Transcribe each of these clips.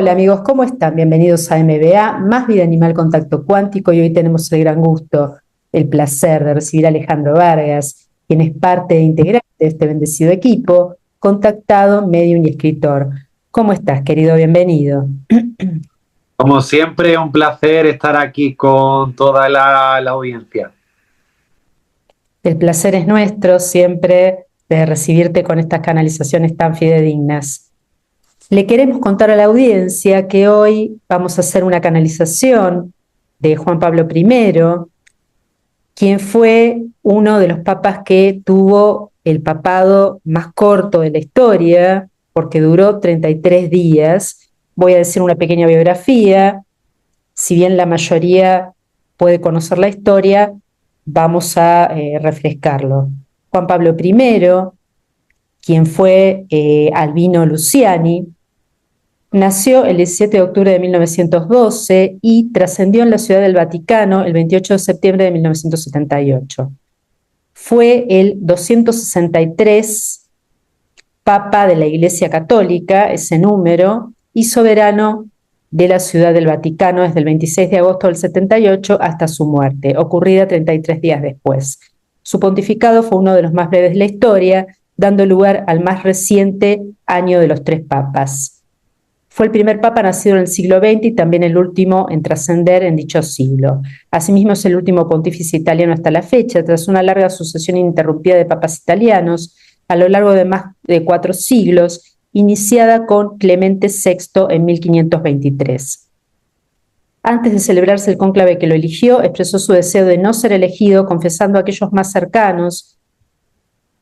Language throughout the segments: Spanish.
Hola amigos, ¿cómo están? Bienvenidos a MBA, Más Vida Animal Contacto Cuántico, y hoy tenemos el gran gusto, el placer de recibir a Alejandro Vargas, quien es parte integrante de este bendecido equipo, contactado, medium y escritor. ¿Cómo estás, querido? Bienvenido. Como siempre, un placer estar aquí con toda la audiencia. El placer es nuestro siempre de recibirte con estas canalizaciones tan fidedignas. Le queremos contar a la audiencia que hoy vamos a hacer una canalización de Juan Pablo I, quien fue uno de los papas que tuvo el papado más corto de la historia, porque duró 33 días. Voy a decir una pequeña biografía. Si bien la mayoría puede conocer la historia, vamos a refrescarlo. Juan Pablo I, quien fue Albino Luciani, nació el 17 de octubre de 1912 y trascendió en la Ciudad del Vaticano el 28 de septiembre de 1978. Fue el 263 Papa de la Iglesia Católica, ese número, y soberano de la Ciudad del Vaticano desde el 26 de agosto del 78 hasta su muerte, ocurrida 33 días después. Su pontificado fue uno de los más breves de la historia, dando lugar al más reciente año de los tres papas. Fue el primer papa nacido en el siglo XX y también el último en trascender en dicho siglo. Asimismo, es el último pontífice italiano hasta la fecha, tras una larga sucesión ininterrumpida de papas italianos a lo largo de más de 4 siglos, iniciada con Clemente VI en 1523. Antes de celebrarse el cónclave que lo eligió, expresó su deseo de no ser elegido, confesando a aquellos más cercanos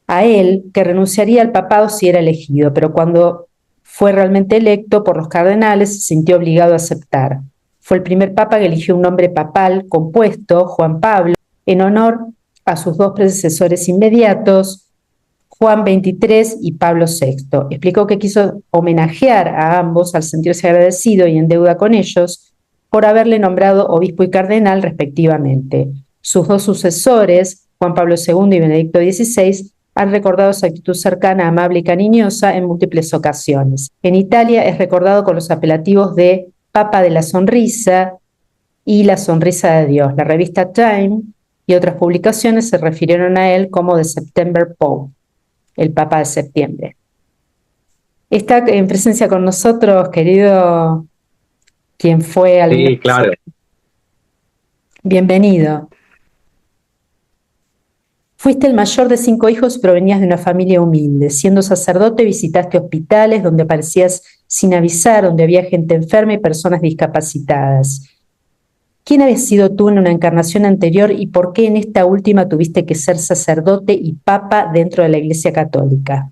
a él que renunciaría al papado si era elegido, pero cuando fue realmente electo por los cardenales, se sintió obligado a aceptar. Fue el primer papa que eligió un nombre papal compuesto, Juan Pablo, en honor a sus dos predecesores inmediatos, Juan XXIII y Pablo VI. Explicó que quiso homenajear a ambos al sentirse agradecido y en deuda con ellos por haberle nombrado obispo y cardenal respectivamente. Sus dos sucesores, Juan Pablo II y Benedicto XVI, han recordado su actitud cercana, amable y cariñosa en múltiples ocasiones. En Italia es recordado con los apelativos de Papa de la Sonrisa y la Sonrisa de Dios. La revista Time y otras publicaciones se refirieron a él como The September Pope, el Papa de septiembre. Está en presencia con nosotros, querido, quien fue Albino. Sí, claro. Bienvenido. Fuiste el mayor de 5 hijos y provenías de una familia humilde. Siendo sacerdote visitaste hospitales donde aparecías sin avisar, donde había gente enferma y personas discapacitadas. ¿Quién habías sido tú en una encarnación anterior y por qué en esta última tuviste que ser sacerdote y papa dentro de la Iglesia Católica?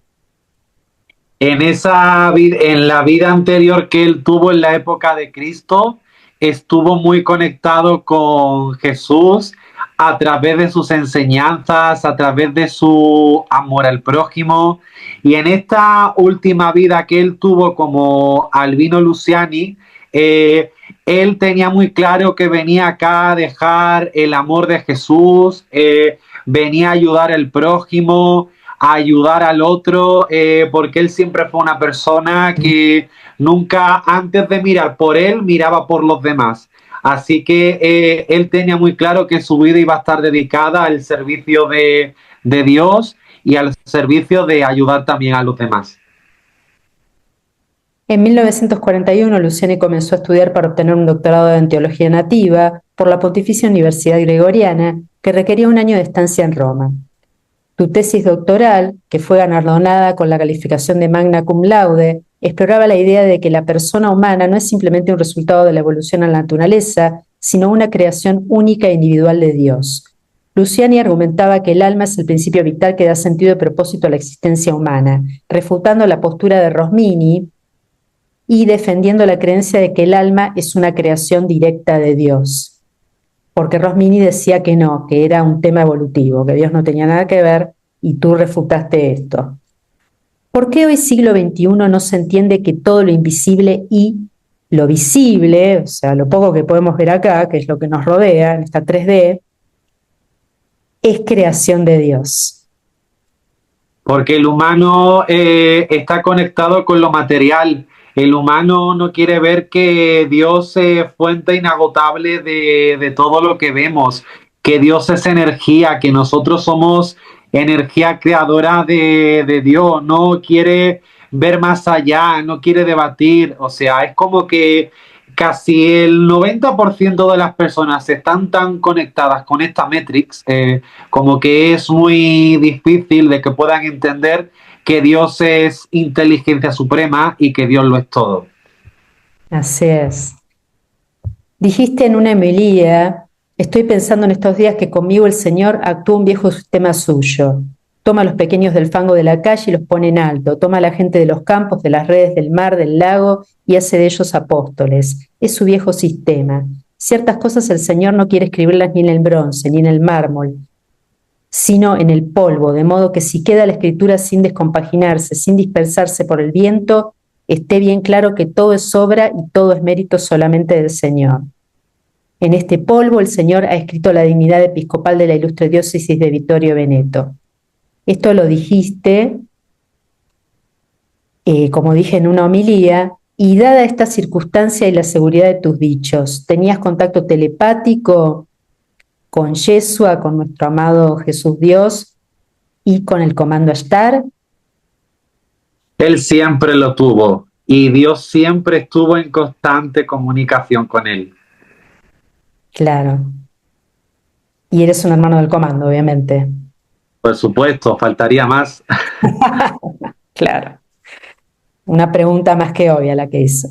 En la vida anterior que él tuvo en la época de Cristo, estuvo muy conectado con Jesús a través de sus enseñanzas, a través de su amor al prójimo. Y en esta última vida que él tuvo como Albino Luciani, él tenía muy claro que venía acá a dejar el amor de Jesús, venía a ayudar al prójimo, a ayudar al otro, porque él siempre fue una persona que nunca antes de mirar por él, miraba por los demás. Así que él tenía muy claro que su vida iba a estar dedicada al servicio de Dios y al servicio de ayudar también a los demás. En 1941, Luciani comenzó a estudiar para obtener un doctorado en teología nativa por la Pontificia Universidad Gregoriana, que requería un año de estancia en Roma. Tu tesis doctoral, que fue galardonada con la calificación de Magna Cum Laude, exploraba la idea de que la persona humana no es simplemente un resultado de la evolución en la naturaleza, sino una creación única e individual de Dios. Luciani argumentaba que el alma es el principio vital que da sentido y propósito a la existencia humana, refutando la postura de Rosmini y defendiendo la creencia de que el alma es una creación directa de Dios. Porque Rosmini decía que no, que era un tema evolutivo, que Dios no tenía nada que ver, y tú refutaste esto. ¿Por qué hoy, siglo XXI, no se entiende que todo lo invisible y lo visible, o sea, lo poco que podemos ver acá, que es lo que nos rodea en esta 3D, es creación de Dios? Porque el humano está conectado con lo material. El humano no quiere ver que Dios es fuente inagotable de todo lo que vemos, que Dios es energía, que nosotros somos energía creadora de Dios, no quiere ver más allá, no quiere debatir, o sea, es como que casi el 90% de las personas están tan conectadas con esta Matrix, como que es muy difícil de que puedan entender que Dios es inteligencia suprema y que Dios lo es todo. Así es. Dijiste en una homilía, estoy pensando en estos días que conmigo el Señor actúa un viejo sistema suyo. Toma a los pequeños del fango de la calle y los pone en alto. Toma a la gente de los campos, de las redes, del mar, del lago y hace de ellos apóstoles. Es su viejo sistema. Ciertas cosas el Señor no quiere escribirlas ni en el bronce, ni en el mármol, sino en el polvo, de modo que si queda la escritura sin descompaginarse, sin dispersarse por el viento, esté bien claro que todo es obra y todo es mérito solamente del Señor. En este polvo el Señor ha escrito la dignidad episcopal de la ilustre diócesis de Vittorio Veneto. Esto lo dijiste, como dije en una homilía, y dada esta circunstancia y la seguridad de tus dichos, ¿tenías contacto telepático con Yeshua, con nuestro amado Jesús Dios y con el comando Ashtar? Él siempre lo tuvo y Dios siempre estuvo en constante comunicación con él. Claro. Y eres un hermano del comando, obviamente. Por supuesto, faltaría más. Claro. Una pregunta más que obvia la que hizo.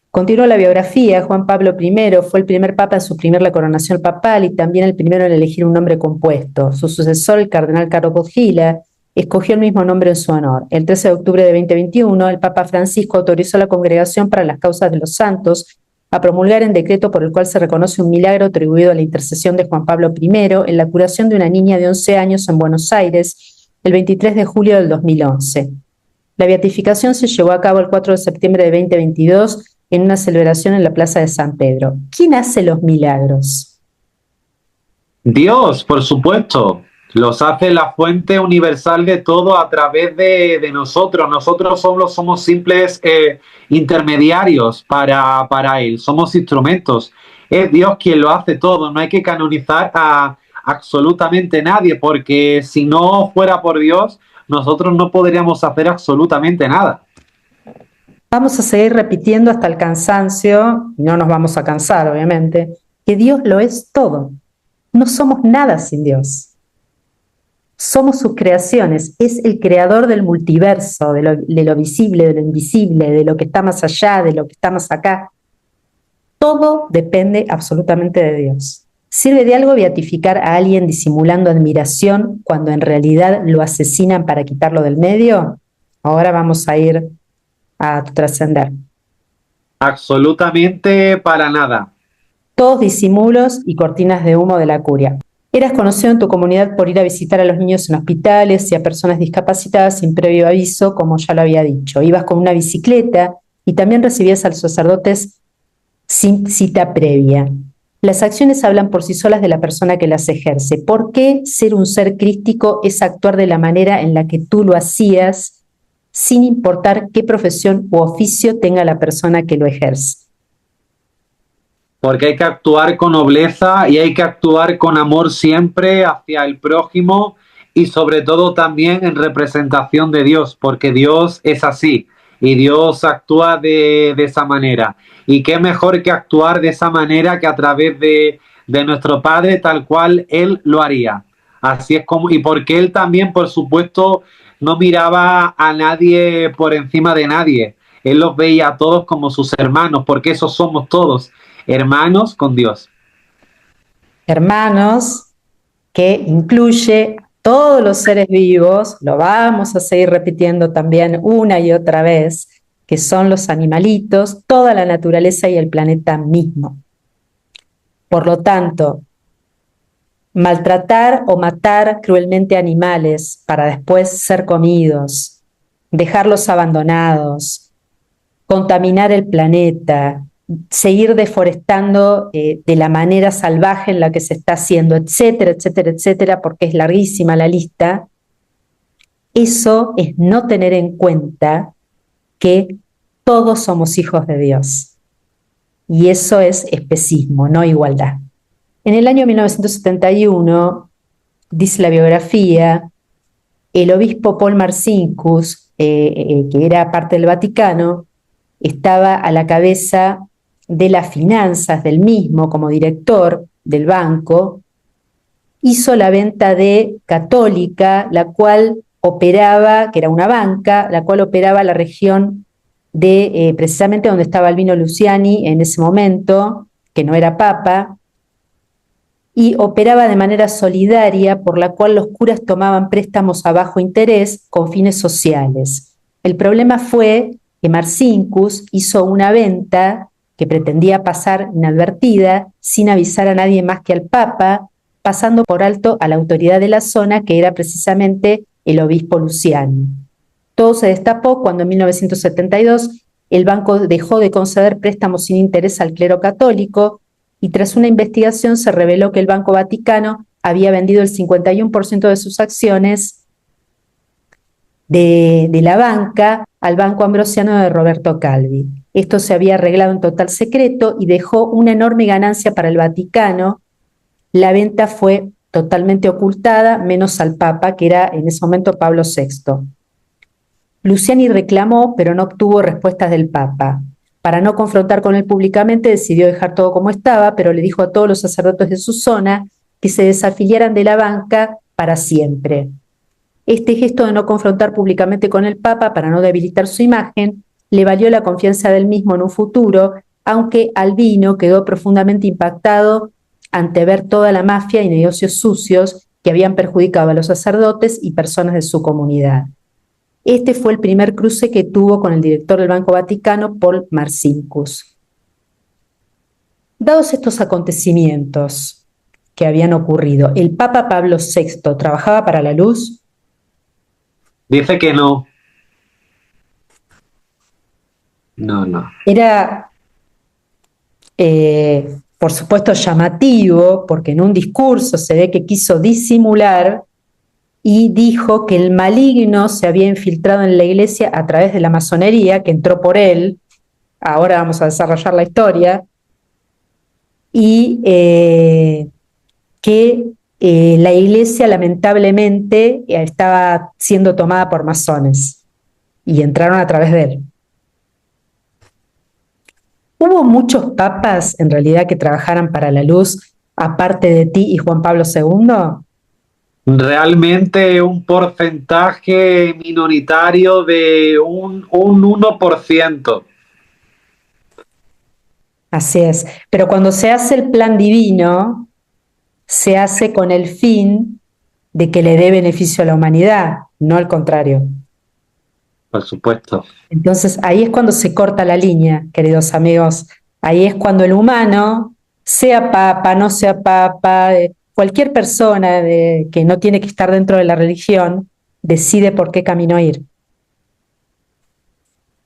Continúa la biografía. Juan Pablo I fue el primer papa en suprimir la coronación papal y también el primero en elegir un nombre compuesto. Su sucesor, el cardenal Carlo Boggila, escogió el mismo nombre en su honor. El 13 de octubre de 2021, el Papa Francisco autorizó a la Congregación para las Causas de los Santos a promulgar el decreto por el cual se reconoce un milagro atribuido a la intercesión de Juan Pablo I en la curación de una niña de 11 años en Buenos Aires el 23 de julio del 2011. La beatificación se llevó a cabo el 4 de septiembre de 2022 en una celebración en la Plaza de San Pedro. ¿Quién hace los milagros? Dios, por supuesto, los hace la fuente universal de todo a través de nosotros. Nosotros somos simples intermediarios para Él, somos instrumentos. Es Dios quien lo hace todo, no hay que canonizar a absolutamente nadie, porque si no fuera por Dios, nosotros no podríamos hacer absolutamente nada. Vamos a seguir repitiendo hasta el cansancio, y no nos vamos a cansar, obviamente, que Dios lo es todo. No somos nada sin Dios. Somos sus creaciones. Es el creador del multiverso, de lo visible, de lo invisible, de lo que está más allá, de lo que está más acá. Todo depende absolutamente de Dios. ¿Sirve de algo beatificar a alguien disimulando admiración cuando en realidad lo asesinan para quitarlo del medio? Ahora vamos a ir a trascender. Absolutamente para nada. Todos disimulos y cortinas de humo de la curia. Eras conocido en tu comunidad por ir a visitar a los niños en hospitales y a personas discapacitadas sin previo aviso, como ya lo había dicho. Ibas con una bicicleta y también recibías a los sacerdotes sin cita previa. Las acciones hablan por sí solas de la persona que las ejerce. ¿Por qué ser un ser crístico es actuar de la manera en la que tú lo hacías, sin importar qué profesión u oficio tenga la persona que lo ejerce? Porque hay que actuar con nobleza y hay que actuar con amor siempre hacia el prójimo y sobre todo también en representación de Dios, porque Dios es así y Dios actúa de esa manera. Y qué mejor que actuar de esa manera que a través de nuestro Padre tal cual Él lo haría. Así es como, y porque Él también, por supuesto, no miraba a nadie por encima de nadie. Él los veía a todos como sus hermanos, porque esos somos todos. Hermanos con Dios. Hermanos, que incluye todos los seres vivos, lo vamos a seguir repitiendo también una y otra vez, que son los animalitos, toda la naturaleza y el planeta mismo. Por lo tanto, maltratar o matar cruelmente animales para después ser comidos, dejarlos abandonados, contaminar el planeta, seguir deforestando de la manera salvaje en la que se está haciendo, etcétera, etcétera, etcétera, porque es larguísima la lista. Eso es no tener en cuenta que todos somos hijos de Dios. Y eso es especismo, no igualdad. En el año 1971, dice la biografía, el obispo Paul Marcinkus, que era parte del Vaticano, estaba a la cabeza de las finanzas del mismo como director del banco, hizo la venta de Católica, la cual operaba, que era una banca, la cual operaba la región de precisamente donde estaba Albino Luciani en ese momento, que no era papa, y operaba de manera solidaria, por la cual los curas tomaban préstamos a bajo interés con fines sociales. El problema fue que Marcinkus hizo una venta que pretendía pasar inadvertida, sin avisar a nadie más que al Papa, pasando por alto a la autoridad de la zona, que era precisamente el obispo Luciani. Todo se destapó cuando en 1972 el banco dejó de conceder préstamos sin interés al clero católico, y tras una investigación se reveló que el Banco Vaticano había vendido el 51% de sus acciones de la banca al Banco Ambrosiano de Roberto Calvi. Esto se había arreglado en total secreto y dejó una enorme ganancia para el Vaticano. La venta fue totalmente ocultada, menos al Papa, que era en ese momento Pablo VI. Luciani reclamó, pero no obtuvo respuestas del Papa. Para no confrontar con él públicamente, decidió dejar todo como estaba, pero le dijo a todos los sacerdotes de su zona que se desafiliaran de la banca para siempre. Este gesto de no confrontar públicamente con el Papa para no debilitar su imagen le valió la confianza del mismo en un futuro, aunque Albino quedó profundamente impactado ante ver toda la mafia y negocios sucios que habían perjudicado a los sacerdotes y personas de su comunidad. Este fue el primer cruce que tuvo con el director del Banco Vaticano, Paul Marcinkus. Dados estos acontecimientos que habían ocurrido, ¿el Papa Pablo VI trabajaba para la luz? Dice que no. No. Era, por supuesto, llamativo, porque en un discurso se ve que quiso disimular y dijo que el maligno se había infiltrado en la iglesia a través de la masonería, que entró por él. Ahora vamos a desarrollar la historia. Y que la iglesia lamentablemente estaba siendo tomada por masones y entraron a través de él. ¿Hubo muchos papas en realidad que trabajaran para la luz, aparte de ti y Juan Pablo II? Realmente un porcentaje minoritario de un 1%. Así es, pero cuando se hace el plan divino, se hace con el fin de que le dé beneficio a la humanidad, no al contrario. Por supuesto. Entonces ahí es cuando se corta la línea, queridos amigos. Ahí es cuando el humano, sea papa, no sea papa, cualquier persona que no tiene que estar dentro de la religión, decide por qué camino ir. O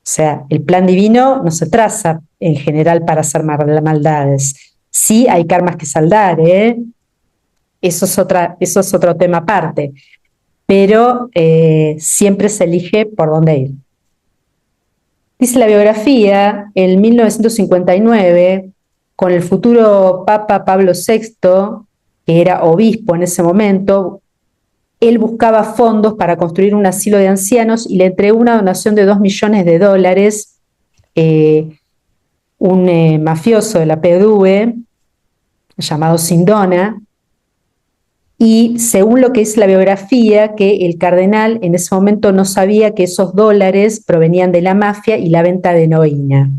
sea, el plan divino no se traza en general para hacer maldades. Sí hay karmas que saldar, ¿eh? Eso es otro tema aparte, pero siempre se elige por dónde ir. Dice la biografía, en 1959, con el futuro Papa Pablo VI, que era obispo en ese momento, él buscaba fondos para construir un asilo de ancianos y le entregó una donación de $2 millones, un mafioso de la PDUE llamado Sindona, y según lo que dice la biografía, que el cardenal en ese momento no sabía que esos dólares provenían de la mafia y la venta de heroína.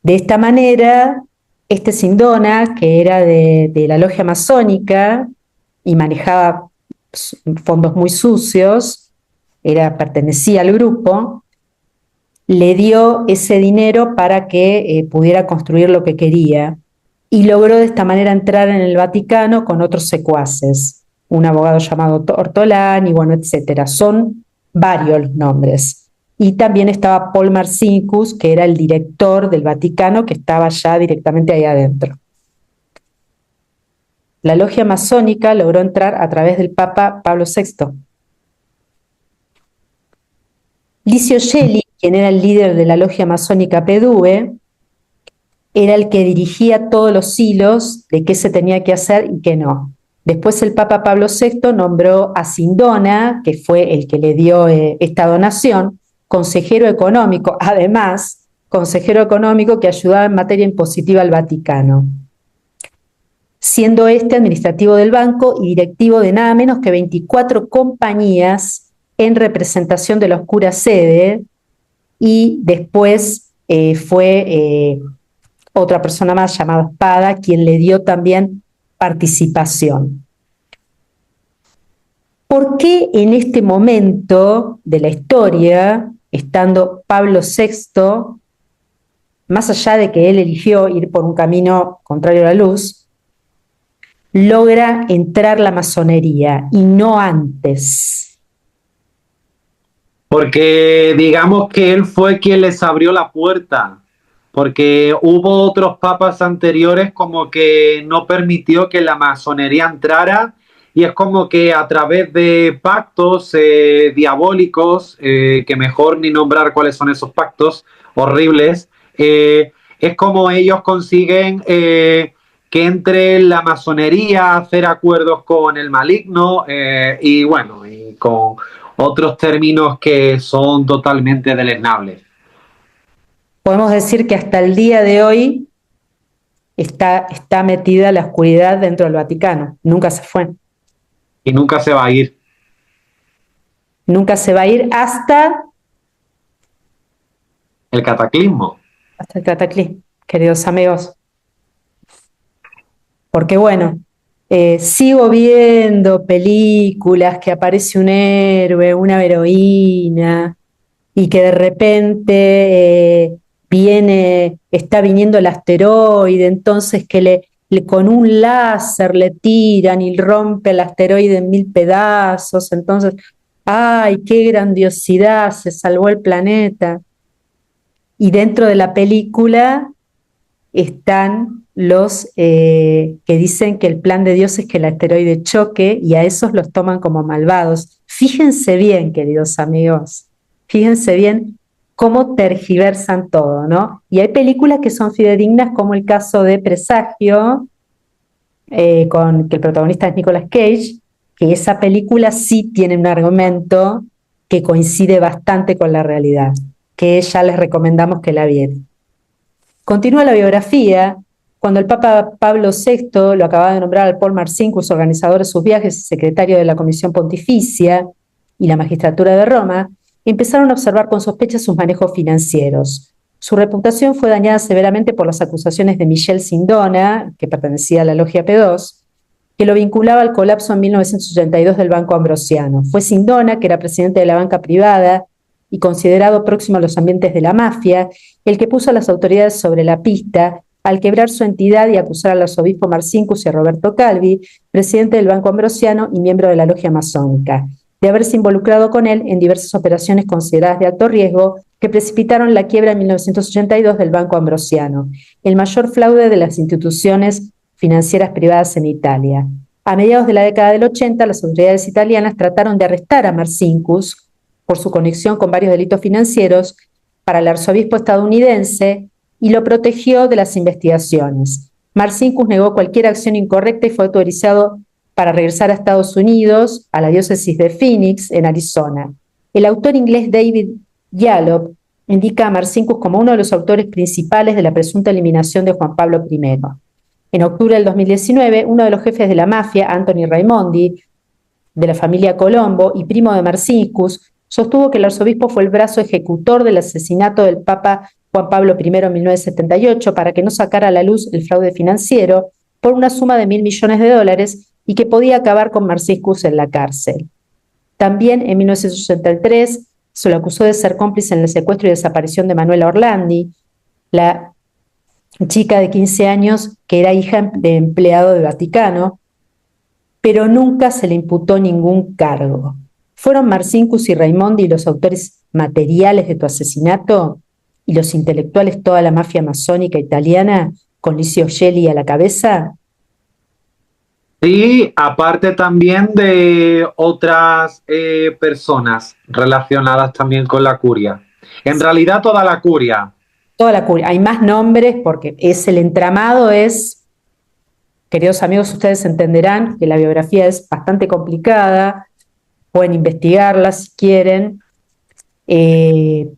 De esta manera, este Sindona, que era de la logia masónica y manejaba fondos muy sucios, pertenecía al grupo, le dio ese dinero para que pudiera construir lo que quería y logró de esta manera entrar en el Vaticano con otros secuaces, un abogado llamado Ortolani, bueno, etcétera. Son varios los nombres. Y también estaba Paul Marcinkus, que era el director del Vaticano, que estaba ya directamente ahí adentro. La logia masónica logró entrar a través del Papa Pablo VI. Licio Gelli, quien era el líder de la logia masónica PDUE, era el que dirigía todos los hilos de qué se tenía que hacer y qué no. Después el Papa Pablo VI nombró a Sindona, que fue el que le dio esta donación, consejero económico, además, consejero económico que ayudaba en materia impositiva al Vaticano, siendo este administrativo del banco y directivo de nada menos que 24 compañías en representación de la oscura sede, y después fue otra persona más llamada Espada quien le dio también participación. ¿Por qué en este momento de la historia, estando Pablo VI, más allá de que él eligió ir por un camino contrario a la luz, logra entrar la masonería y no antes? Porque digamos que él fue quien les abrió la puerta, porque hubo otros papas anteriores como que no permitió que la masonería entrara, y es como que a través de pactos diabólicos, que mejor ni nombrar cuáles son esos pactos horribles, es como ellos consiguen que entre la masonería, hacer acuerdos con el maligno, y bueno, y con otros términos que son totalmente deleznables. Podemos decir que hasta el día de hoy está metida la oscuridad dentro del Vaticano, nunca se fue. Y nunca se va a ir. Nunca se va a ir El cataclismo. hasta el cataclismo, queridos amigos. Porque bueno, sigo viendo películas que aparece un héroe, una heroína, y que de repente está viniendo el asteroide, entonces que con un láser le tiran y rompe el asteroide en 1000 pedazos, entonces, ¡ay, qué grandiosidad! Se salvó el planeta. Y dentro de la película están los que dicen que el plan de Dios es que el asteroide choque, y a esos los toman como malvados. Fíjense bien, queridos amigos, fíjense bien cómo tergiversan todo, ¿no? Y hay películas que son fidedignas, como el caso de Presagio, con que el protagonista es Nicolas Cage, que esa película sí tiene un argumento que coincide bastante con la realidad, que ya les recomendamos que la vieran. Continúa la biografía. Cuando el Papa Pablo VI lo acababa de nombrar al Paul Marcinkus, organizador de sus viajes y secretario de la Comisión Pontificia y la Magistratura de Roma, empezaron a observar con sospecha sus manejos financieros. Su reputación fue dañada severamente por las acusaciones de Michel Sindona, que pertenecía a la Logia P2, que lo vinculaba al colapso en 1982 del Banco Ambrosiano. Fue Sindona, que era presidente de la banca privada y considerado próximo a los ambientes de la mafia, el que puso a las autoridades sobre la pista al quebrar su entidad y acusar al arzobispo Marcinkus y a Roberto Calvi, presidente del Banco Ambrosiano y miembro de la logia masónica, de haberse involucrado con él en diversas operaciones consideradas de alto riesgo que precipitaron la quiebra en 1982 del Banco Ambrosiano, el mayor fraude de las instituciones financieras privadas en Italia. A mediados de la década del 80, las autoridades italianas trataron de arrestar a Marcinkus por su conexión con varios delitos financieros para el arzobispo estadounidense, y lo protegió de las investigaciones. Marcinkus negó cualquier acción incorrecta y fue autorizado para regresar a Estados Unidos, a la diócesis de Phoenix, en Arizona. El autor inglés David Yallop indica a Marcinkus como uno de los autores principales de la presunta eliminación de Juan Pablo I. En octubre del 2019, uno de los jefes de la mafia, Anthony Raimondi, de la familia Colombo y primo de Marcinkus, sostuvo que el arzobispo fue el brazo ejecutor del asesinato del Papa Juan Pablo I en 1978 para que no sacara a la luz el fraude financiero por una suma de $1.000 millones y que podía acabar con Marcinkus en la cárcel. También en 1983 se lo acusó de ser cómplice en el secuestro y desaparición de Manuela Orlandi, la chica de 15 años que era hija de empleado del Vaticano, pero nunca se le imputó ningún cargo. ¿Fueron Marcinkus y Raimondi los autores materiales de tu asesinato y los intelectuales toda la mafia masónica italiana con Licio Gelli a la cabeza? Sí, aparte también de otras personas relacionadas también con la curia. En realidad toda la curia. Toda la curia. Hay más nombres porque es el entramado, queridos amigos, ustedes entenderán que la biografía es bastante complicada, pueden investigarla si quieren,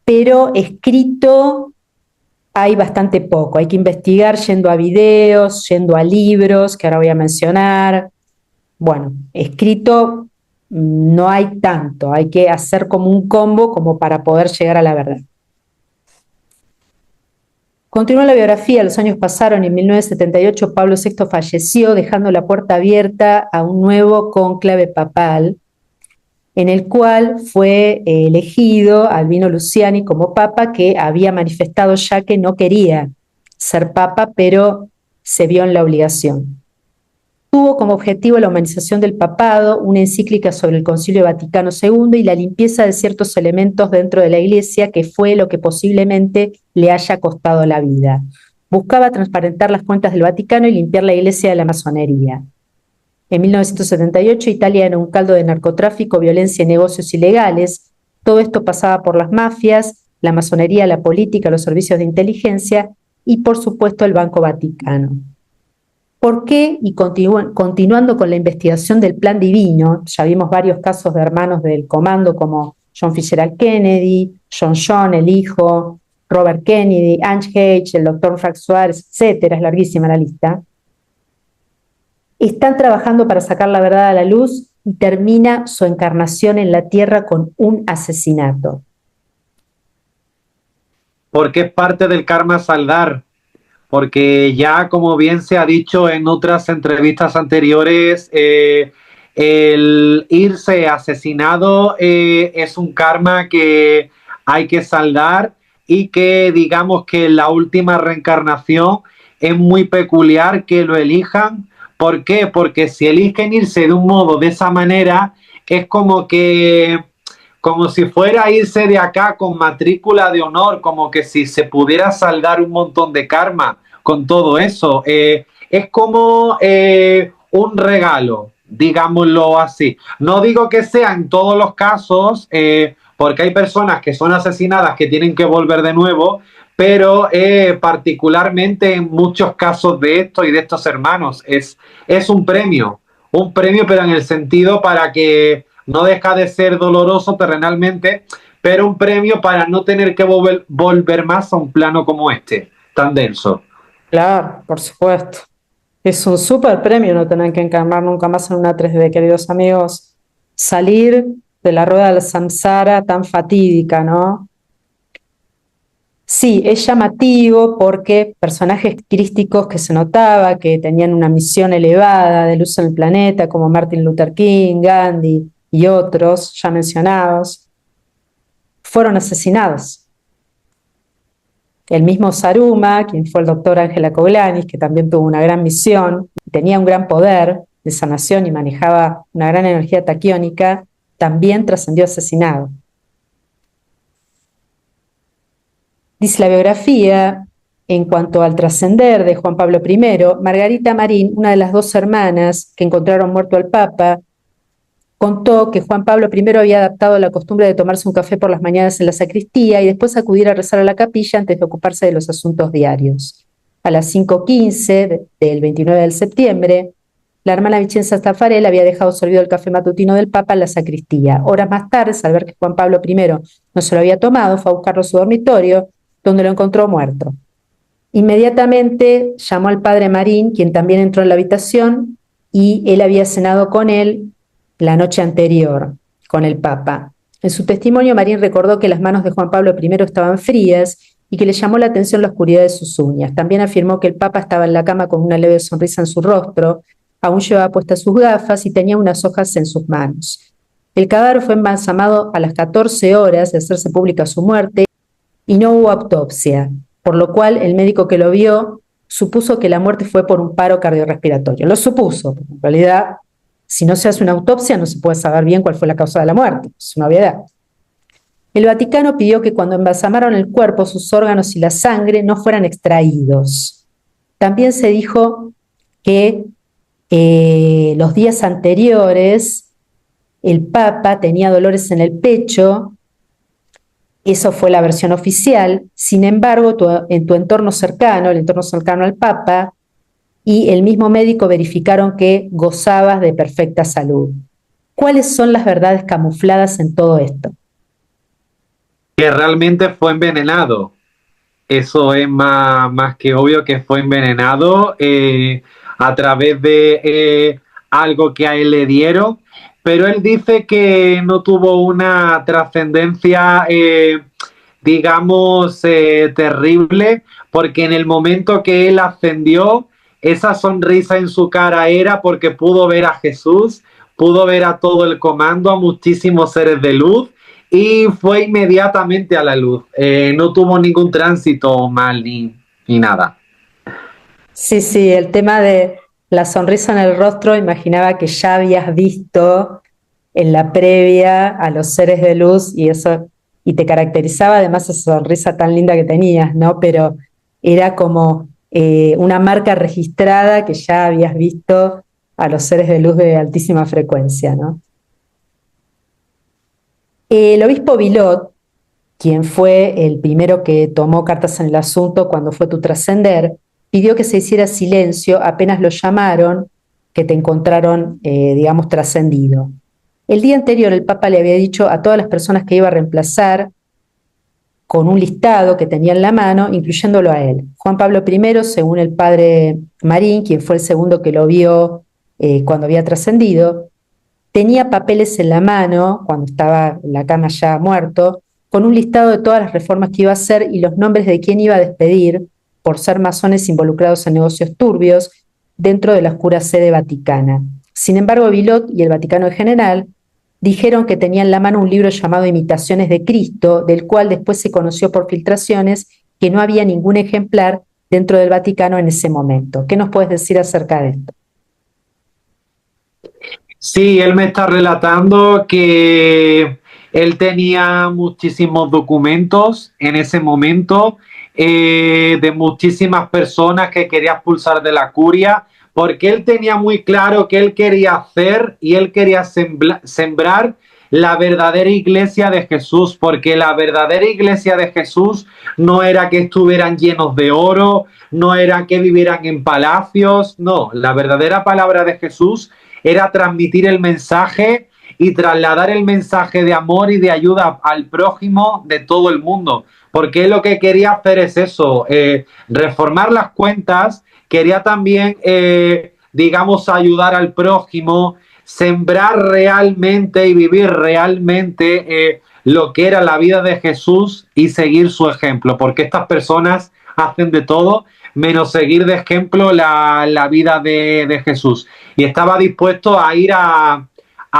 pero escrito hay bastante poco. Hay que investigar yendo a videos, yendo a libros, que ahora voy a mencionar. Bueno, escrito no hay tanto, hay que hacer como un combo como para poder llegar a la verdad. Continuó la biografía, los años pasaron y en 1978 Pablo VI falleció, dejando la puerta abierta a un nuevo cónclave papal, en el cual fue elegido Albino Luciani como papa, que había manifestado ya que no quería ser papa, pero se vio en la obligación. Tuvo como objetivo la humanización del papado, una encíclica sobre el Concilio Vaticano II y la limpieza de ciertos elementos dentro de la Iglesia, que fue lo que posiblemente le haya costado la vida. Buscaba transparentar las cuentas del Vaticano y limpiar la Iglesia de la masonería. En 1978 Italia era un caldo de narcotráfico, violencia y negocios ilegales. Todo esto pasaba por las mafias, la masonería, la política, los servicios de inteligencia y, por supuesto, el Banco Vaticano. ¿Por qué? Y continuando con la investigación del Plan Divino, ya vimos varios casos de hermanos del comando como John Fitzgerald Kennedy, John, el hijo, Robert Kennedy, Ange Hedges, el doctor Frank Suárez, etcétera, es larguísima la lista. Están trabajando para sacar la verdad a la luz y termina su encarnación en la tierra con un asesinato. Porque es parte del karma saldar. Porque ya, como bien se ha dicho en otras entrevistas anteriores, el irse asesinado es un karma que hay que saldar y que digamos que la última reencarnación es muy peculiar que lo elijan. ¿Por qué? Porque si eligen irse de un modo, de esa manera, es como si fuera a irse de acá con matrícula de honor, como que si se pudiera saldar un montón de karma con todo eso. Es como un regalo, digámoslo así. No digo que sea en todos los casos, porque hay personas que son asesinadas que tienen que volver de nuevo, pero particularmente en muchos casos de esto y de estos hermanos es un premio, pero en el sentido para que no deja de ser doloroso terrenalmente, pero un premio para no tener que volver más a un plano como este, tan denso. Claro, por supuesto. Es un súper premio no tener que encarnar nunca más en una 3D, queridos amigos. Salir de la rueda del samsara tan fatídica, ¿no? Sí, es llamativo porque personajes crísticos que se notaba que tenían una misión elevada de luz en el planeta, como Martin Luther King, Gandhi y otros ya mencionados, fueron asesinados. El mismo Saruma, quien fue el doctor Ángela Coglanis, que también tuvo una gran misión, tenía un gran poder de sanación y manejaba una gran energía taquiónica, también trascendió asesinado. Dice la biografía, en cuanto al trascender de Juan Pablo I, Margarita Marín, una de las dos hermanas que encontraron muerto al Papa, contó que Juan Pablo I había adaptado la costumbre de tomarse un café por las mañanas en la sacristía y después acudir a rezar a la capilla antes de ocuparse de los asuntos diarios. A las 5:15 del 29 de septiembre, la hermana Vicenza Staffarel había dejado servido el café matutino del Papa en la sacristía. Horas más tarde, al ver que Juan Pablo I no se lo había tomado, fue a buscarlo a su dormitorio, donde lo encontró muerto. Inmediatamente llamó al padre Marín, quien también entró en la habitación, y él había cenado con él la noche anterior, con el Papa. En su testimonio, Marín recordó que las manos de Juan Pablo I estaban frías y que le llamó la atención la oscuridad de sus uñas. También afirmó que el Papa estaba en la cama con una leve sonrisa en su rostro, aún llevaba puestas sus gafas y tenía unas hojas en sus manos. El cadáver fue embalsamado a las 14 horas de hacerse pública su muerte y no hubo autopsia, por lo cual el médico que lo vio supuso que la muerte fue por un paro cardiorrespiratorio. Lo supuso, porque en realidad, si no se hace una autopsia, no se puede saber bien cuál fue la causa de la muerte. Es una obviedad. El Vaticano pidió que cuando embalsamaron el cuerpo, sus órganos y la sangre no fueran extraídos. También se dijo que los días anteriores el Papa tenía dolores en el pecho Eso fue la versión oficial. Sin embargo, en tu entorno cercano, el entorno cercano al Papa, y el mismo médico verificaron que gozabas de perfecta salud. ¿Cuáles son las verdades camufladas en todo esto? Que realmente fue envenenado. Eso es más que obvio que fue envenenado a través de algo que a él le dieron, pero él dice que no tuvo una trascendencia, digamos, terrible, porque en el momento que él ascendió, esa sonrisa en su cara era porque pudo ver a Jesús, pudo ver a todo el comando, a muchísimos seres de luz, y fue inmediatamente a la luz. No tuvo ningún tránsito mal ni nada. Sí, sí, el tema de la sonrisa en el rostro, imaginaba que ya habías visto en la previa a los seres de luz y eso, y te caracterizaba además esa sonrisa tan linda que tenías, ¿no? Pero era como una marca registrada que ya habías visto a los seres de luz de altísima frecuencia, ¿no? El obispo Vilot, quien fue el primero que tomó cartas en el asunto cuando fue tu trascender, pidió que se hiciera silencio apenas lo llamaron, que te encontraron, digamos, trascendido. El día anterior el Papa le había dicho a todas las personas que iba a reemplazar con un listado que tenía en la mano, incluyéndolo a él. Juan Pablo I, según el padre Marín, quien fue el segundo que lo vio cuando había trascendido, tenía papeles en la mano, cuando estaba en la cama ya muerto, con un listado de todas las reformas que iba a hacer y los nombres de quién iba a despedir por ser masones involucrados en negocios turbios dentro de la oscura sede vaticana. Sin embargo, Vilot y el Vaticano en general dijeron que tenía en la mano un libro llamado Imitaciones de Cristo, del cual después se conoció por filtraciones que no había ningún ejemplar dentro del Vaticano en ese momento. ¿Qué nos puedes decir acerca de esto? Sí, él me está relatando que él tenía muchísimos documentos en ese momento de muchísimas personas que quería expulsar de la curia, porque él tenía muy claro que él quería hacer y él quería sembrar la verdadera iglesia de Jesús, porque la verdadera iglesia de Jesús no era que estuvieran llenos de oro, no era que vivieran en palacios, no, la verdadera palabra de Jesús era transmitir el mensaje y trasladar el mensaje de amor y de ayuda al prójimo de todo el mundo. Porque lo que quería hacer es eso, reformar las cuentas, quería también, digamos, ayudar al prójimo, sembrar realmente y vivir realmente lo que era la vida de Jesús y seguir su ejemplo, porque estas personas hacen de todo menos seguir de ejemplo la vida de Jesús. Y estaba dispuesto a ir a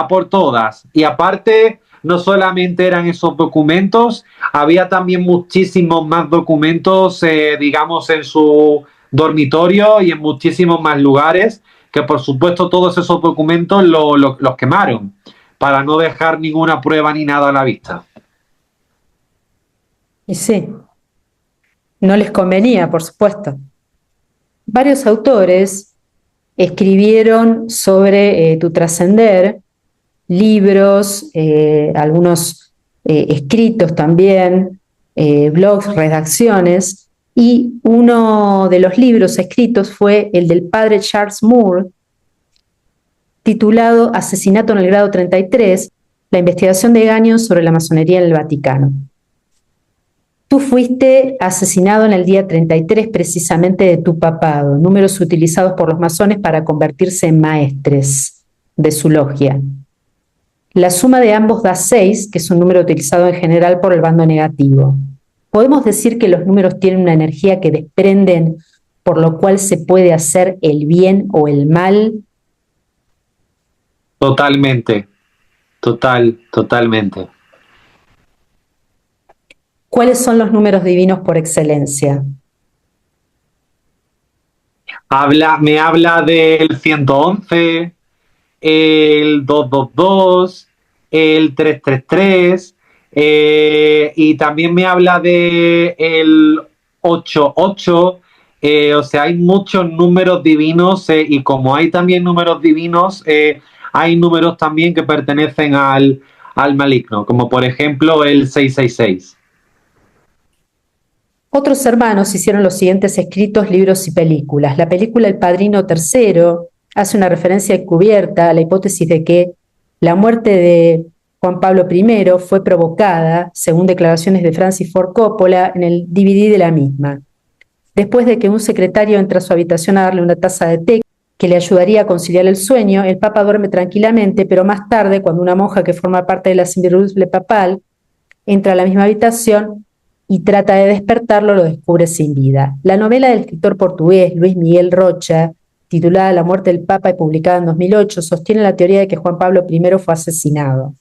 por todas. Y aparte, no solamente eran esos documentos, había también muchísimos más documentos, digamos, en su dormitorio y en muchísimos más lugares, que por supuesto todos esos documentos los quemaron para no dejar ninguna prueba ni nada a la vista. Y sí, no les convenía, por supuesto. Varios autores escribieron sobre tu trascender, libros, algunos escritos también, blogs, redacciones, y uno de los libros escritos fue el del padre Charles Moore, titulado Asesinato en el grado 33, la investigación de Gagnon sobre la masonería en el Vaticano. Tú fuiste asesinado en el día 33 precisamente de tu papado, números utilizados por los masones para convertirse en maestres de su logia. La suma de ambos da 6, que es un número utilizado en general por el bando negativo. ¿Podemos decir que los números tienen una energía que desprenden, por lo cual se puede hacer el bien o el mal? Totalmente, totalmente. ¿Cuáles son los números divinos por excelencia? Me habla del 111, el 222, el 333, y también me habla de el 88. O sea, hay muchos números divinos, y como hay también números divinos, hay números también que pertenecen al maligno, como por ejemplo el 666. Otros hermanos hicieron los siguientes escritos, libros y películas. La película El Padrino III hace una referencia encubierta a la hipótesis de que la muerte de Juan Pablo I fue provocada, según declaraciones de Francis Ford Coppola, en el DVD de la misma. Después de que un secretario entra a su habitación a darle una taza de té que le ayudaría a conciliar el sueño, el Papa duerme tranquilamente, pero más tarde, cuando una monja que forma parte de la Semiruble papal entra a la misma habitación y trata de despertarlo, lo descubre sin vida. La novela del escritor portugués Luis Miguel Rocha, titulada La muerte del Papa y publicada en 2008, sostiene la teoría de que Juan Pablo I fue asesinado.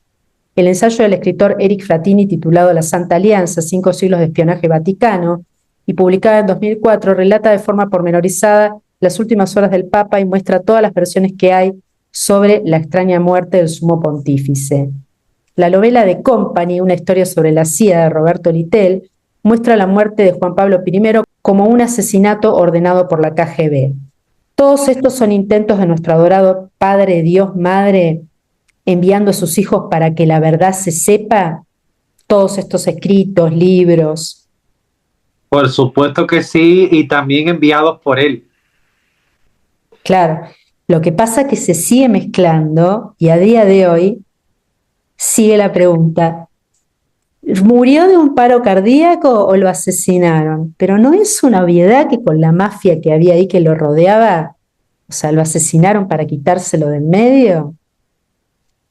El ensayo del escritor Eric Fratini, titulado La Santa Alianza, 5 siglos de espionaje vaticano, y publicada en 2004, relata de forma pormenorizada las últimas horas del Papa y muestra todas las versiones que hay sobre la extraña muerte del sumo pontífice. La novela de Company, una historia sobre la CIA de Roberto Littell, muestra la muerte de Juan Pablo I como un asesinato ordenado por la KGB. Todos estos son intentos de nuestro adorado Padre, Dios, Madre, enviando a sus hijos para que la verdad se sepa. Todos estos escritos, libros. Por supuesto que sí, y también enviados por él. Claro, lo que pasa es que se sigue mezclando y a día de hoy sigue la pregunta, ¿murió de un paro cardíaco o lo asesinaron? Pero no es una obviedad que con la mafia que había ahí que lo rodeaba, o sea, lo asesinaron para quitárselo de en medio,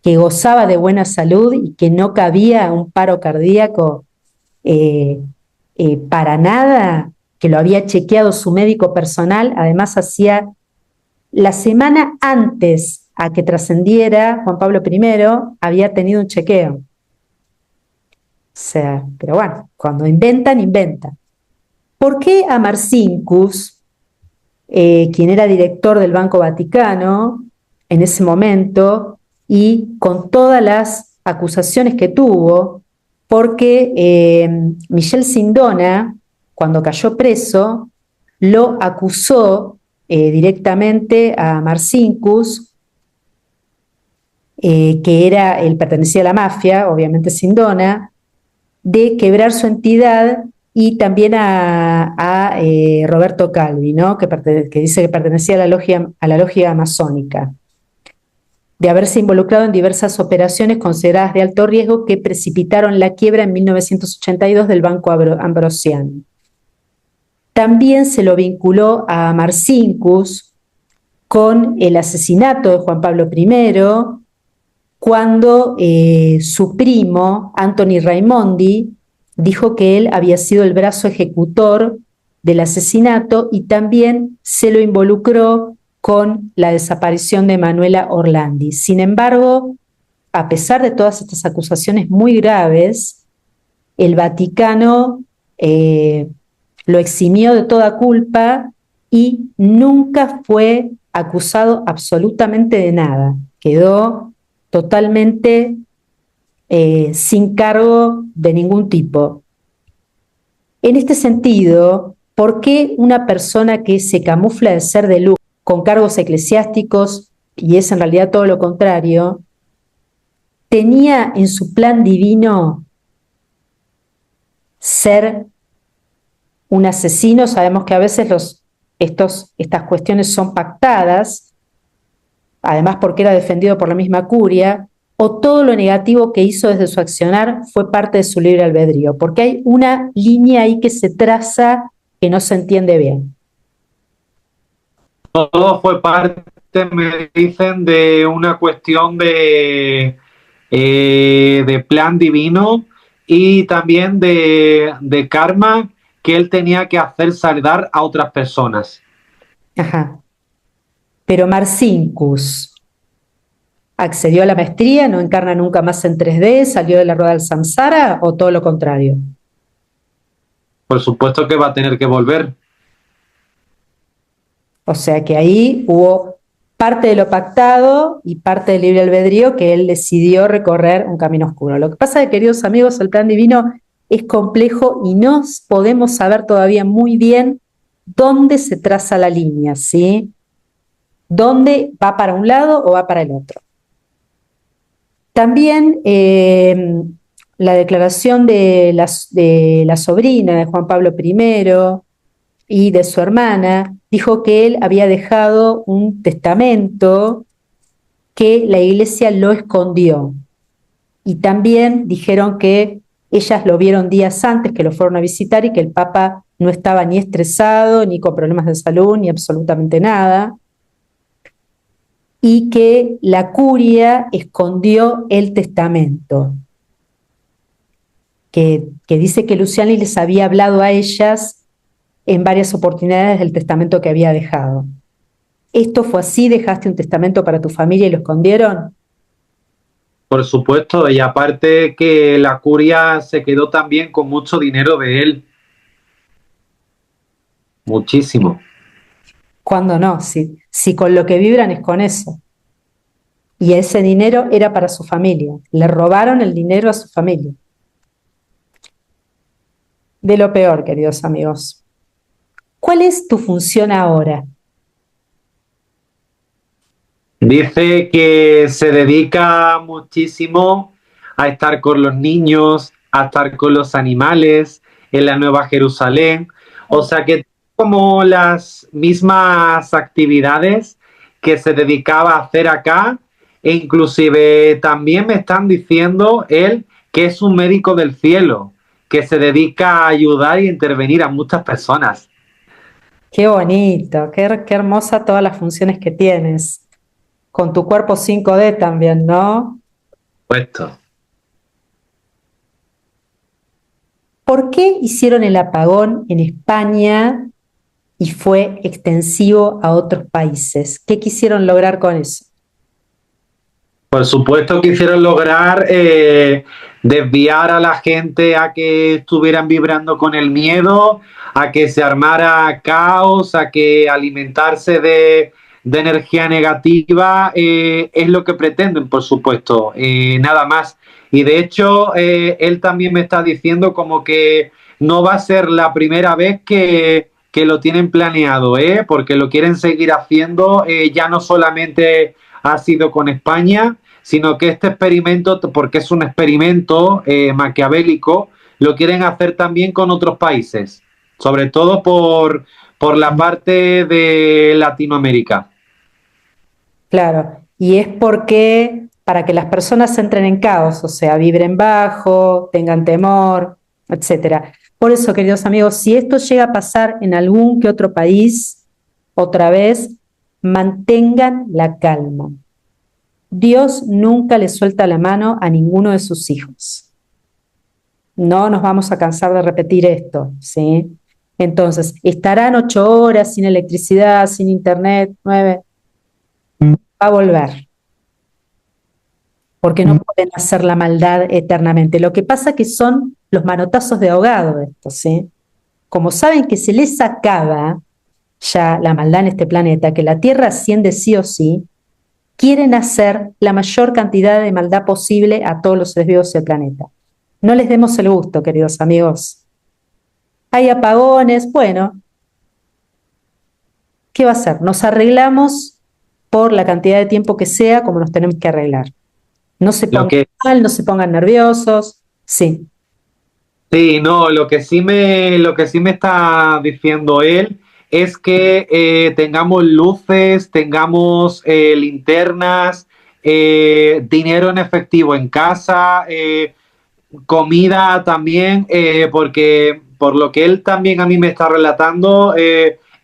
que gozaba de buena salud y que no cabía un paro cardíaco para nada, que lo había chequeado su médico personal, además hacía la semana antes a que trascendiera Juan Pablo I, había tenido un chequeo. O sea, pero bueno, cuando inventan, inventan. ¿Por qué a Marcinkus, quien era director del Banco Vaticano en ese momento, y con todas las acusaciones que tuvo, porque Michel Sindona, cuando cayó preso, lo acusó directamente a Marcinkus, que él pertenecía a la mafia, obviamente Sindona, de quebrar su entidad, y también a Roberto Calvi, ¿no? que dice que pertenecía a la logia masónica, de haberse involucrado en diversas operaciones consideradas de alto riesgo que precipitaron la quiebra en 1982 del Banco Ambrosiano. También se lo vinculó a Marcinkus con el asesinato de Juan Pablo I, cuando su primo, Anthony Raimondi, dijo que él había sido el brazo ejecutor del asesinato, y también se lo involucró con la desaparición de Manuela Orlandi. Sin embargo, a pesar de todas estas acusaciones muy graves, el Vaticano lo eximió de toda culpa y nunca fue acusado absolutamente de nada. Quedó totalmente sin cargo de ningún tipo. En este sentido, ¿por qué una persona que se camufla de ser de luz con cargos eclesiásticos, y es en realidad todo lo contrario, tenía en su plan divino ser un asesino? Sabemos que a veces estas cuestiones son pactadas, además porque era defendido por la misma curia, o todo lo negativo que hizo desde su accionar fue parte de su libre albedrío, porque hay una línea ahí que se traza que no se entiende bien. Todo fue parte, me dicen, de una cuestión de plan divino, y también de karma que él tenía que hacer saldar a otras personas. Ajá. Pero Marcinkus accedió a la maestría, no encarna nunca más en 3D, salió de la rueda del samsara, o todo lo contrario. Por supuesto que va a tener que volver. O sea que ahí hubo parte de lo pactado y parte del libre albedrío, que él decidió recorrer un camino oscuro. Lo que pasa es que, queridos amigos, el plan divino es complejo y no podemos saber todavía muy bien dónde se traza la línea, ¿sí? ¿Dónde va para un lado o va para el otro? También la declaración de la sobrina de Juan Pablo I y de su hermana, dijo que él había dejado un testamento que la iglesia lo escondió. Y también dijeron que ellas lo vieron días antes, que lo fueron a visitar y que el Papa no estaba ni estresado, ni con problemas de salud, ni absolutamente nada. Y que la curia escondió el testamento, que dice que Luciani les había hablado a ellas en varias oportunidades del testamento que había dejado. ¿Esto fue así? ¿Dejaste un testamento para tu familia y lo escondieron? Por supuesto, y aparte que la curia se quedó también con mucho dinero de él, muchísimo. ¿Cuándo no? Si con lo que vibran es con eso. Y ese dinero era para su familia. Le robaron el dinero a su familia. De lo peor, queridos amigos. ¿Cuál es tu función ahora? Dice que se dedica muchísimo a estar con los niños, a estar con los animales en la Nueva Jerusalén. O sea que como las mismas actividades que se dedicaba a hacer acá, e inclusive también me están diciendo él que es un médico del cielo, que se dedica a ayudar y intervenir a muchas personas. Qué bonito, qué hermosa todas las funciones que tienes. Con tu cuerpo 5D también, ¿no? Puesto. ¿Por qué hicieron el apagón en España y fue extensivo a otros países? ¿Qué quisieron lograr con eso? Por supuesto quisieron lograr desviar a la gente a que estuvieran vibrando con el miedo, a que se armara caos, a que alimentarse de energía negativa es lo que pretenden, por supuesto, nada más. Y de hecho, él también me está diciendo como que no va a ser la primera vez que lo tienen planeado, porque lo quieren seguir haciendo, ya no solamente ha sido con España, sino que este experimento, porque es un experimento maquiavélico, lo quieren hacer también con otros países, sobre todo por la parte de Latinoamérica. Claro, y es porque para que las personas entren en caos, o sea, vibren bajo, tengan temor, etcétera. Por eso, queridos amigos, si esto llega a pasar en algún que otro país, otra vez, mantengan la calma. Dios nunca le suelta la mano a ninguno de sus hijos. No nos vamos a cansar de repetir esto, ¿sí? Entonces, estarán 8 horas sin electricidad, sin internet, 9, va a volver, porque no pueden hacer la maldad eternamente. Lo que pasa que son los manotazos de ahogado estos, ¿sí? Como saben que se les acaba ya la maldad en este planeta, que la Tierra asciende sí o sí, quieren hacer la mayor cantidad de maldad posible a todos los seres vivos del planeta. No les demos el gusto, queridos amigos. Hay apagones, bueno, ¿qué va a hacer? Nos arreglamos por la cantidad de tiempo que sea como nos tenemos que arreglar. No se Lo pongan que mal, no se pongan nerviosos. Sí, Sí, no, lo que sí me está diciendo él es que tengamos luces, tengamos linternas, dinero en efectivo en casa, comida también, porque por lo que él también a mí me está relatando,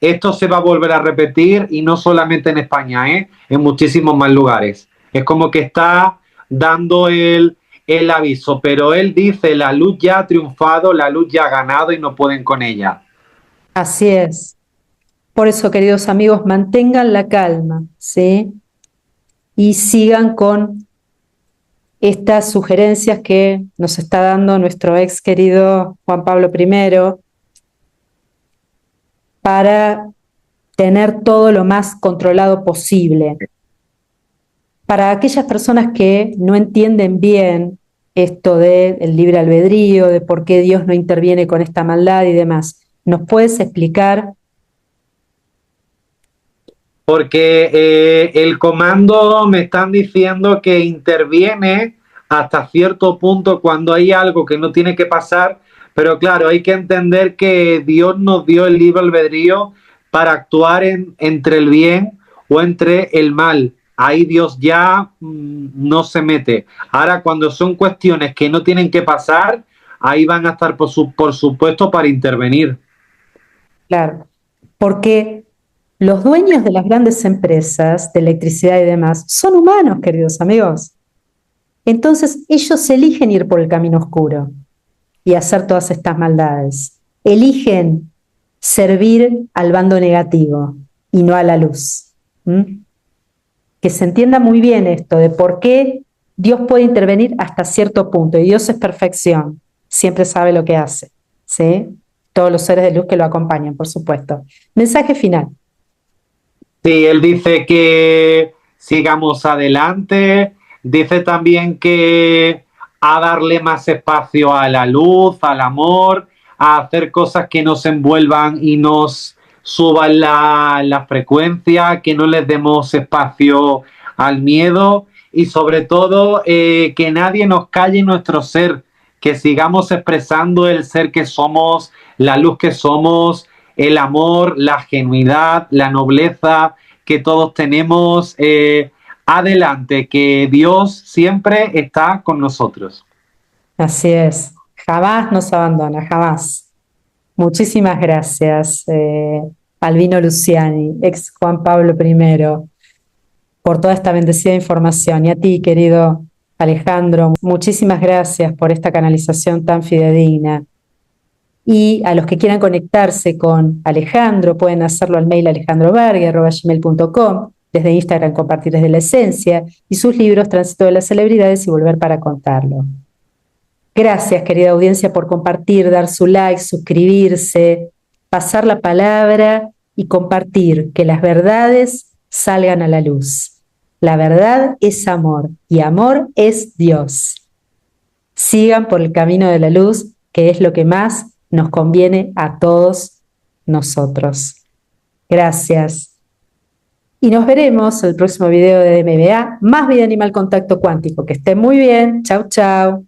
esto se va a volver a repetir y no solamente en España, en muchísimos más lugares. Es como que está dando el aviso, pero él dice, la luz ya ha triunfado, la luz ya ha ganado y no pueden con ella. así es. Por eso, queridos amigos, mantengan la calma, ¿sí? Y sigan con estas sugerencias que nos está dando nuestro ex querido Juan Pablo I para tener todo lo más controlado posible. Para aquellas personas que no entienden bien esto del libre albedrío, de por qué Dios no interviene con esta maldad y demás, ¿nos puedes explicar? Porque el comando me están diciendo que interviene hasta cierto punto cuando hay algo que no tiene que pasar, pero claro, hay que entender que Dios nos dio el libre albedrío para actuar entre el bien o entre el mal. Ahí Dios ya no se mete. Ahora, cuando son cuestiones que no tienen que pasar, ahí van a estar, por supuesto, para intervenir. Claro, porque los dueños de las grandes empresas de electricidad y demás son humanos, queridos amigos. Entonces ellos eligen ir por el camino oscuro y hacer todas estas maldades. Eligen servir al bando negativo y no a la luz. ¿Mm? Que se entienda muy bien esto de por qué Dios puede intervenir hasta cierto punto. Y Dios es perfección, siempre sabe lo que hace. ¿Sí? Todos los seres de luz que lo acompañan, por supuesto. Mensaje final. Sí, él dice que sigamos adelante, dice también que a darle más espacio a la luz, al amor, a hacer cosas que nos envuelvan y nos suban la frecuencia, que no les demos espacio al miedo y sobre todo que nadie nos calle nuestro ser, que sigamos expresando el ser que somos, la luz que somos, el amor, la genuidad, la nobleza que todos tenemos. Adelante, que Dios siempre está con nosotros. Así es, jamás nos abandona, jamás. Muchísimas gracias, Albino Luciani, ex Juan Pablo I, por toda esta bendecida información. Y a ti, querido Alejandro, muchísimas gracias por esta canalización tan fidedigna. Y a los que quieran conectarse con Alejandro, pueden hacerlo al mail alejandrobergue@gmail.com, desde Instagram compartir desde la esencia, y sus libros Tránsito de las Celebridades y Volver para contarlo. Gracias, querida audiencia, por compartir, dar su like, suscribirse, pasar la palabra y compartir, que las verdades salgan a la luz. La verdad es amor y amor es Dios. Sigan por el camino de la luz, que es lo que más nos conviene a todos nosotros. Gracias. Y nos veremos en el próximo video de MBA, más vida animal contacto cuántico. Que estén muy bien. Chau, chau.